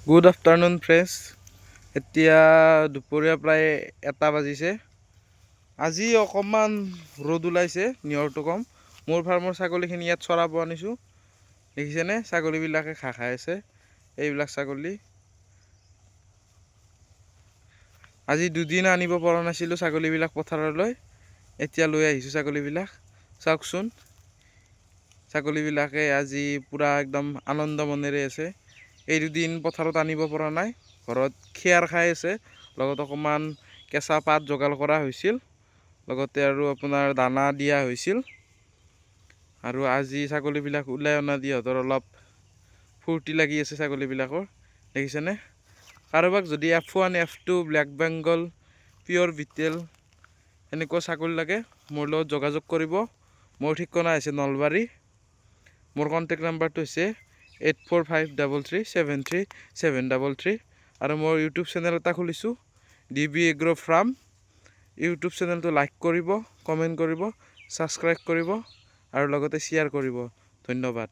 Good afternoon friends. এতিয়া দুপৰীয়া প্ৰায় 1টা বাজিছে। আজি অকণমান ৰ'দ ওলাইছে, নিয়ৰটো কম। মোৰ ফাৰ্মৰ ছাগলীখিনি ইয়াত চৰাব আনিছোঁ। দেখিছেনে, ছাগলীবিলাকে ঘাঁহ খাই আছে। এইবিলাক ছাগলী আজি দুদিন আনিব পৰা নাছিলোঁ ছাগলীবিলাক পথাৰলৈ। এতিয়া লৈ আহিছোঁ ছাগলীবিলাক। চাওকচোন, ছাগলীবিলাকে আজি পূৰা একদম আনন্দ মনেৰে আছে। এই দুদিন পথাৰত আনিব পৰা নাই, ঘৰত খেৰ খাই আছে, লগত অকণমান কেঁচা পাত যোগাৰ কৰা হৈছিল, লগতে আৰু আপোনাৰ দানা দিয়া হৈছিল। আৰু আজি ছাগলীবিলাক ওলাই অনা দি সিহঁতৰ অলপ ফূৰ্তি লাগি আছে ছাগলীবিলাকৰ। দেখিছেনে? কাৰোবাক যদি F1, F2, ব্লেক বেংগল, পিয়ৰ বিটেল এনেকুৱা ছাগলী লাগে, মোৰ লগত যোগাযোগ কৰিব। মোৰ ঠিকনা হৈছে নলবাৰী। মোৰ কণ্টেক্ট নাম্বাৰটো হৈছে 8453373733। আৰু মোৰ ইউটিউব চেনেল এটা খুলিছোঁ, DB এগ্ৰ ফাৰ্ম। ইউটিউব চেনেলটো লাইক কৰিব, কমেণ্ট কৰিব, ছাবস্ক্ৰাইব কৰিব আৰু লগতে শ্বেয়াৰ কৰিব। ধন্যবাদ।